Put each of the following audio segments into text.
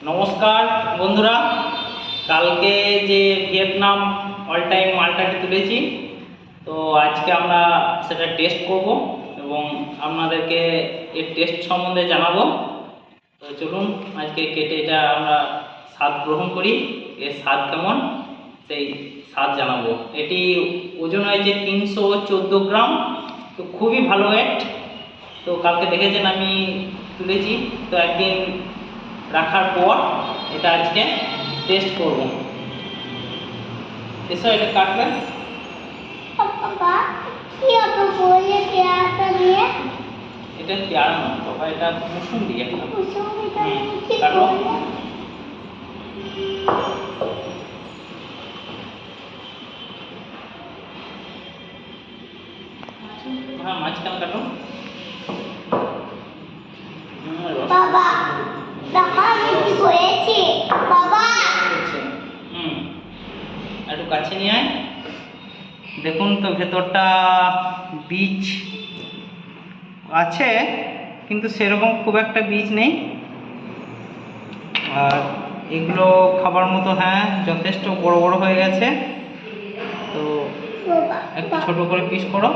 নমস্কার বন্ধুরা, কালকে যে ভিয়েতনাম অল টাইম মালটাকে তুলেছি, তো আজকে আমরা সেটা টেস্ট করব এবং আপনাদেরকে এর টেস্ট সম্বন্ধে জানাবো। তো চলুন আজকে কেটে এটা আমরা স্বাদ গ্রহণ করি, এর স্বাদ কেমন সেই স্বাদ জানাবো। এটি ওজন হয়েছে 314 গ্রাম, তো খুবই ভালো ওয়েট। তো কালকে দেখেছেন আমি তুলেছি, তো একদিন রাখার পর এটা আজকে টেস্ট করব। এসো এটা কাটবেন। এটা পেয়ারা নয় বাবা, এটা মুসুম্বি একটা। কাটো। হ্যাঁ, মাঝখানে কাটো। বাবা দেখা আমি কি করেছি বাবা। একটু কাছে নিয়ে আয়। দেখুন তো ভেতরটা বীজ আছে, কিন্তু সেরকম খুব একটা বীজ নেই। আর এগুলো খাবার মতো হ্যাঁ যথেষ্ট বড় বড় হয়ে গেছে। তো একটু ছোট করে পিস করো।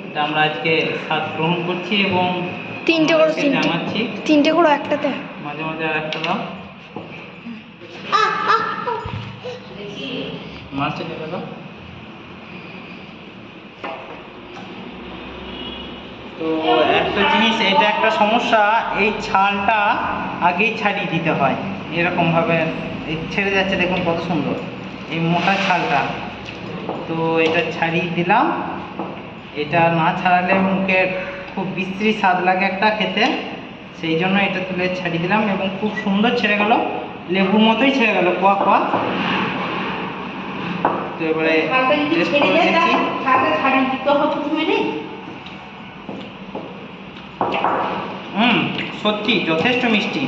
এটা আমরা আজকে স্বাদ গ্রহণ করছি এবং জানাচ্ছি। তিনটে করো একটাতে। মাঝে মাঝে আর একটা দাও। মাছটা দেখে দাও। তো একটা জিনিস, এটা একটা সমস্যা, এই ছালটা আগেই ছাড়িয়ে দিতে হয়। এরকমভাবে এই ছেড়ে যাচ্ছে, দেখুন কত সুন্দর এই মোটা ছালটা। তো এটা ছাড়িয়ে দিলাম। এটা না ছাড়ালে মুখের খুব বিশ্রী স্বাদ লাগে একটা খেতে, সেই জন্য এটা তুলে ছাড়িয়ে দিলাম এবং খুব সুন্দর ছেড়ে গেল, লেবুর মতোই ছেড়ে গেল কোয়া কোয়া। তো এবারে টেস্ট করে দেখছি। সত্যি যথেষ্ট মিষ্টি,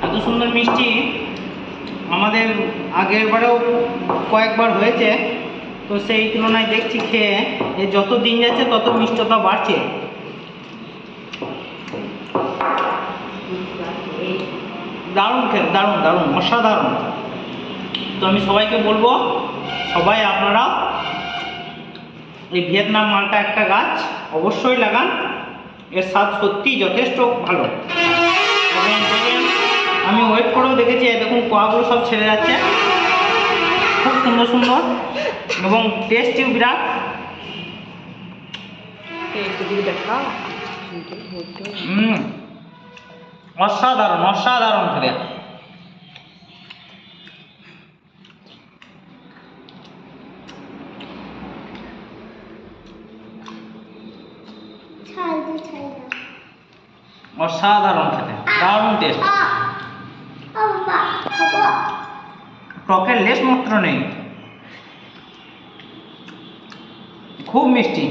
এত সুন্দর মিষ্টি আমাদের আগের বারেও কয়েকবার হয়েছে। তো সেই তুলনায় দেখছি খেয়ে এ যত দিন যাচ্ছে তত মিষ্টতা বাড়ছে। দারুণ খেতে, দারুণ দারুণ অসাধারণ। তো আমি সবাইকে বলবো, সবাই আপনারা এই ভিয়েতনাম মালটা একটা গাছ অবশ্যই লাগান, এর স্বাদ সত্যিই যথেষ্ট ভালো। এবং আমি ওয়েট করেও দেখেছি, দেখুন কোয়াগুলো সব ছেড়ে যাচ্ছে, খুব সুন্দর সুন্দর এবং টেস্টিও বিরাট। অসাধারণ অসাধারণ খেতে। অসাধারণ খেতে, দারুণ টেস্ট। টকের লেশ মাত্র নেই, খুব মিষ্টি।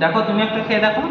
দেখো তুমি একটা খেয়ে দেখো।